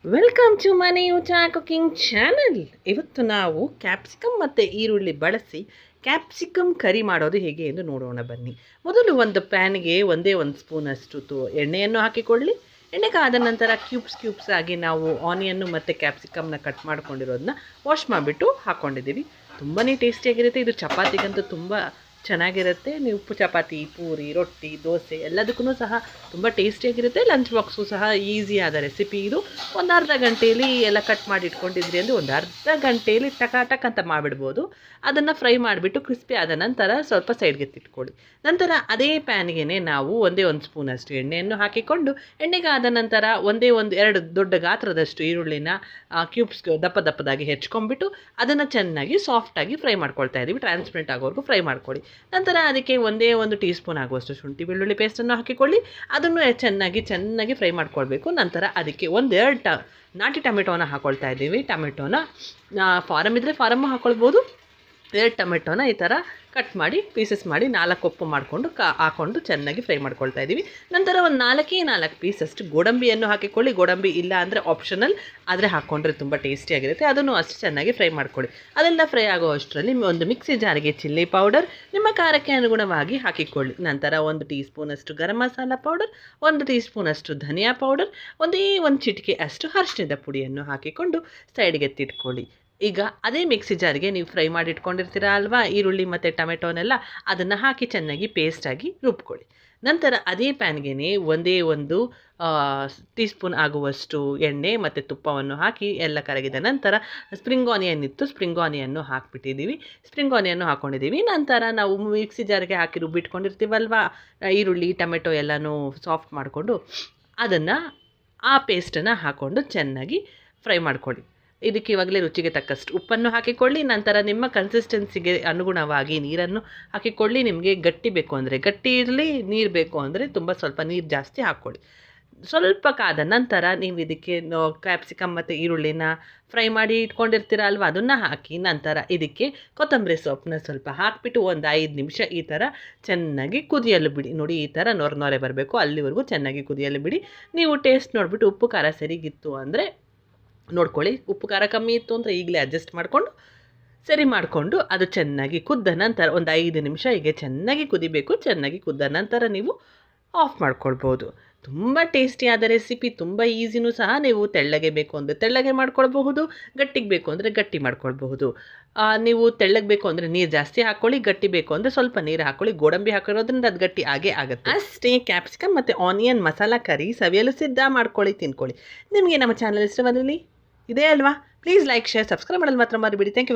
Welcome to ಮನಿ ಊಟ cooking channel. ಇವತ್ತು ನಾವು ಕ್ಯಾಪ್ಸಿಕಮ್ ಮತ್ತು ಈರುಳ್ಳಿ ಬಳಸಿ ಕ್ಯಾಪ್ಸಿಕಮ್ ಕರಿ ಮಾಡೋದು ಹೇಗೆ ಎಂದು ನೋಡೋಣ ಬನ್ನಿ. ಮೊದಲು ಒಂದು ಪ್ಯಾನ್ಗೆ ಒಂದೇ ಒಂದು ಸ್ಪೂನಷ್ಟು ಎಣ್ಣೆಯನ್ನು ಹಾಕಿಕೊಳ್ಳಿ. ಎಣ್ಣೆ ಕಾದ ನಂತರ ಕ್ಯೂಬ್ಸ್ ಆಗಿ ನಾವು ಆನಿಯನ್ನು ಮತ್ತು ಕ್ಯಾಪ್ಸಿಕಮ್ನ ಕಟ್ ಮಾಡ್ಕೊಂಡಿರೋದನ್ನ ವಾಶ್ ಮಾಡಿಬಿಟ್ಟು ಹಾಕ್ಕೊಂಡಿದ್ದೀವಿ. ತುಂಬಾ ಟೇಸ್ಟಿಯಾಗಿರುತ್ತೆ. ಇದು ಚಪಾತಿಗಂತೂ ತುಂಬ ಚೆನ್ನಾಗಿರುತ್ತೆ. ನೀವು ಚಪಾತಿ, ಪೂರಿ, ರೊಟ್ಟಿ, ದೋಸೆ ಎಲ್ಲದಕ್ಕೂ ಸಹ ತುಂಬ ಟೇಸ್ಟಿಯಾಗಿರುತ್ತೆ. ಲಂಚ್ ಬಾಕ್ಸು ಸಹ ಈಸಿಯಾದ ರೆಸಿಪಿ ಇದು. ಒಂದು ಅರ್ಧ ಗಂಟೆಯಲ್ಲಿ ಎಲ್ಲ ಕಟ್ ಮಾಡಿ ಇಟ್ಕೊಂಡಿದ್ರಿ ಅಂದರೆ ಒಂದು ಅರ್ಧ ಗಂಟೆಯಲ್ಲಿ ಟಕ್ ಅಂತ ಮಾಡಿಬಿಡ್ಬೋದು. ಅದನ್ನು ಫ್ರೈ ಮಾಡಿಬಿಟ್ಟು ಕ್ರಿಸ್ಪಿ ಆದ ನಂತರ ಸ್ವಲ್ಪ ಸೈಡ್ಗೆ ತಿಟ್ಕೊಳ್ಳಿ. ನಂತರ ಅದೇ ಪ್ಯಾನ್ಗೆ ನಾವು ಒಂದೇ ಒಂದು ಸ್ಪೂನಷ್ಟು ಎಣ್ಣೆಯನ್ನು ಹಾಕಿಕೊಂಡು ಎಣ್ಣೆಗಾದ ನಂತರ ಎರಡು ದೊಡ್ಡ ಗಾತ್ರದಷ್ಟು ಈರುಳ್ಳಿನ ಕ್ಯೂಬ್ಸ್ ದಪ್ಪದಾಗಿ ಹೆಚ್ಕೊಂಡ್ಬಿಟ್ಟು ಅದನ್ನು ಚೆನ್ನಾಗಿ ಸಾಫ್ಟಾಗಿ ಫ್ರೈ ಮಾಡ್ಕೊಳ್ತಾ ಇದ್ದೀವಿ. ಟ್ರಾನ್ಸ್ಪರೆಂಟ್ ಆಗೋವರೆಗೂ ಫ್ರೈ ಮಾಡ್ಕೊಳ್ಳಿ. ನಂತರ ಅದಕ್ಕೆ ಒಂದೇ ಒಂದು ಟೀ ಸ್ಪೂನ್ ಆಗುವಷ್ಟು ಶುಂಠಿ ಬೆಳ್ಳುಳ್ಳಿ ಪೇಸ್ಟನ್ನು ಹಾಕಿಕೊಳ್ಳಿ. ಅದನ್ನು ಚೆನ್ನಾಗಿ ಫ್ರೈ ಮಾಡ್ಕೊಳ್ಬೇಕು. ನಂತರ ಅದಕ್ಕೆ ಒಂದೆರಡು ನಾಟಿ ಟೊಮೆಟೋನ ಹಾಕ್ಕೊಳ್ತಾ ಇದ್ದೀವಿ. ಟೊಮೆಟೋನ ಫಾರಮ್ ಇದ್ದರೆ ಫಾರಮ್ಮು ಹಾಕ್ಕೊಳ್ಬೋದು. 2 ಟೊಮೆಟೋನ ಈ ಥರ ಕಟ್ ಮಾಡಿ ಪೀಸಸ್ ಮಾಡಿ 4 ಉಪ್ಪು ಮಾಡಿಕೊಂಡು ಹಾಕ್ಕೊಂಡು ಚೆನ್ನಾಗಿ ಫ್ರೈ ಮಾಡ್ಕೊಳ್ತಾ ಇದ್ದೀವಿ. ನಂತರ ಒಂದು 4 ಪೀಸಷ್ಟು ಗೋಡಂಬಿಯನ್ನು ಹಾಕಿಕೊಳ್ಳಿ. ಗೋಡಂಬಿ ಇಲ್ಲ ಅಂದರೆ ಆಪ್ಷನಲ್, ಆದರೆ ಹಾಕ್ಕೊಂಡ್ರೆ ತುಂಬ ಟೇಸ್ಟಿಯಾಗಿರುತ್ತೆ. ಅದನ್ನು ಅಷ್ಟು ಚೆನ್ನಾಗಿ ಫ್ರೈ ಮಾಡ್ಕೊಳ್ಳಿ. ಅದೆಲ್ಲ ಫ್ರೈ ಆಗೋ ಅಷ್ಟರಲ್ಲಿ ಒಂದು ಮಿಕ್ಸಿ ಜಾರಿಗೆ ಚಿಲ್ಲಿ ಪೌಡರ್ ನಿಮ್ಮ ಖಾರಕ್ಕೆ ಅನುಗುಣವಾಗಿ ಹಾಕಿಕೊಳ್ಳಿ. ನಂತರ 1 ಟೀ ಸ್ಪೂನಷ್ಟು ಗರಂ ಮಸಾಲ ಪೌಡರ್, 1 ಟೀ ಸ್ಪೂನಷ್ಟು ಧನಿಯಾ ಪೌಡರ್, ಒಂದು ಚಿಟಿಕೆ ಅಷ್ಟು ಅರಿಶಿಣದ ಪುಡಿಯನ್ನು ಹಾಕಿಕೊಂಡು ಸೈಡ್ಗೆ ಎತ್ತಿಟ್ಕೊಳ್ಳಿ. ಈಗ ಅದೇ ಮಿಕ್ಸಿ ಜಾರಿಗೆ ನೀವು ಫ್ರೈ ಮಾಡಿ ಇಟ್ಕೊಂಡಿರ್ತೀರ ಅಲ್ವಾ ಈರುಳ್ಳಿ ಮತ್ತು ಟೊಮೆಟೋನೆಲ್ಲ, ಅದನ್ನು ಹಾಕಿ ಚೆನ್ನಾಗಿ ಪೇಸ್ಟಾಗಿ ರುಬ್ಕೊಳ್ಳಿ. ನಂತರ ಅದೇ ಪ್ಯಾನ್ಗೆ ಒಂದೇ ಒಂದು ಟೀ ಸ್ಪೂನ್ ಆಗುವಷ್ಟು ಎಣ್ಣೆ ಮತ್ತು ತುಪ್ಪವನ್ನು ಹಾಕಿ ಎಲ್ಲ ಕರಗಿದ ನಂತರ ಸ್ಪ್ರಿಂಗ್ ಆನಿಯನ್ನು ಹಾಕಿಬಿಟ್ಟಿದ್ದೀವಿ. ಸ್ಪ್ರಿಂಗ್ ಆನಿಯನ್ನು ಹಾಕ್ಕೊಂಡಿದ್ದೀವಿ. ನಂತರ ನಾವು ಮಿಕ್ಸಿ ಜಾರಿಗೆ ಹಾಕಿ ರುಬ್ಬಿಟ್ಕೊಂಡಿರ್ತೀವಲ್ವ ಈರುಳ್ಳಿ ಟೊಮೆಟೊ ಎಲ್ಲನೂ ಸಾಫ್ಟ್ ಮಾಡಿಕೊಂಡು ಅದನ್ನು ಆ ಪೇಸ್ಟನ್ನು ಹಾಕ್ಕೊಂಡು ಚೆನ್ನಾಗಿ ಫ್ರೈ ಮಾಡ್ಕೊಳ್ಳಿ. ಇದಕ್ಕೆ ಇವಾಗಲೇ ರುಚಿಗೆ ತಕ್ಕಷ್ಟು ಉಪ್ಪನ್ನು ಹಾಕಿಕೊಳ್ಳಿ. ನಂತರ ನಿಮ್ಮ ಕನ್ಸಿಸ್ಟೆನ್ಸಿಗೆ ಅನುಗುಣವಾಗಿ ನೀರನ್ನು ಹಾಕಿಕೊಳ್ಳಿ. ನಿಮಗೆ ಗಟ್ಟಿ ಬೇಕು ಅಂದರೆ ಗಟ್ಟಿ ಇರಲಿ, ನೀರು ಬೇಕು ಅಂದರೆ ಸ್ವಲ್ಪ ನೀರು ಜಾಸ್ತಿ ಹಾಕ್ಕೊಳ್ಳಿ. ಸ್ವಲ್ಪ ಕಾದ ನಂತರ ನೀವು ಇದಕ್ಕೆ ಕ್ಯಾಪ್ಸಿಕಮ್ ಮತ್ತು ಈರುಳ್ಳಿನ ಫ್ರೈ ಮಾಡಿ ಇಟ್ಕೊಂಡಿರ್ತೀರ ಅಲ್ವ, ಅದನ್ನು ಹಾಕಿ ನಂತರ ಇದಕ್ಕೆ ಕೊತ್ತಂಬರಿ ಸೊಪ್ಪನ್ನ ಸ್ವಲ್ಪ ಹಾಕಿಬಿಟ್ಟು ಒಂದು 5 ನಿಮಿಷ ಈ ಥರ ಚೆನ್ನಾಗಿ ಕುದಿಯಲು ಬಿಡಿ. ನೋಡಿ, ಈ ಥರ ನೊರೆ ಬರಬೇಕು, ಅಲ್ಲಿವರೆಗೂ ಚೆನ್ನಾಗಿ ಕುದಿಯಲು ಬಿಡಿ. ನೀವು ಟೇಸ್ಟ್ ನೋಡಿಬಿಟ್ಟು ಉಪ್ಪು ಖಾರ ಸರಿಗಿತ್ತು ಅಂದರೆ ನೋಡ್ಕೊಳ್ಳಿ. ಉಪ್ಪು ಖಾರ ಕಮ್ಮಿ ಇತ್ತು ಅಂದರೆ ಈಗಲೇ ಅಡ್ಜಸ್ಟ್ ಮಾಡಿಕೊಂಡು ಅದು ಚೆನ್ನಾಗಿ ಕುದ್ದ ನಂತರ ಒಂದು 5 ನಿಮಿಷ ಹೀಗೆ ಚೆನ್ನಾಗಿ ಕುದಿಬೇಕು. ಚೆನ್ನಾಗಿ ಕುದ್ದ ನಂತರ ನೀವು ಆಫ್ ಮಾಡ್ಕೊಳ್ಬೋದು. ತುಂಬ ಟೇಸ್ಟಿಯಾದ ರೆಸಿಪಿ, ತುಂಬ ಈಸಿನೂ ಸಹ. ನೀವು ತೆಳ್ಳಗೆ ಬೇಕು ಅಂದರೆ ತೆಳ್ಳಗೆ ಮಾಡ್ಕೊಳ್ಬಹುದು, ಗಟ್ಟಿಗೆ ಬೇಕು ಅಂದರೆ ಗಟ್ಟಿ ಮಾಡ್ಕೊಳ್ಬಹುದು. ನೀವು ತೆಳ್ಳಗೆ ಬೇಕು ಅಂದರೆ ನೀರು ಜಾಸ್ತಿ ಹಾಕ್ಕೊಳ್ಳಿ, ಗಟ್ಟಿ ಬೇಕು ಅಂದರೆ ಸ್ವಲ್ಪ ನೀರು ಹಾಕ್ಕೊಳ್ಳಿ. ಗೋಡಂಬಿ ಹಾಕಿರೋದ್ರಿಂದ ಅದು ಗಟ್ಟಿ ಆಗುತ್ತೆ ಅಷ್ಟೇ. ಕ್ಯಾಪ್ಸಿಕಮ್ ಮತ್ತು ಆನಿಯನ್ ಮಸಾಲ ಕರಿ ಸವಿಯಲು ಸಿದ್ಧ. ಮಾಡ್ಕೊಳ್ಳಿ, ತಿನ್ಕೊಳ್ಳಿ. ನಿಮಗೆ ನಮ್ಮ ಚಾನಲ್ ಇಷ್ಟವಾದಲ್ಲಿ ಇದೇ ಅಲ್ವಾ, ಪ್ಲೀಸ್ ಲೈಕ್, ಶೇರ್, ಸಬ್ಸ್ಕ್ರೈಬ್ ಮಾಡಲು ಮಾತ್ರ ಮರಿಬೇಡಿ. Thank you.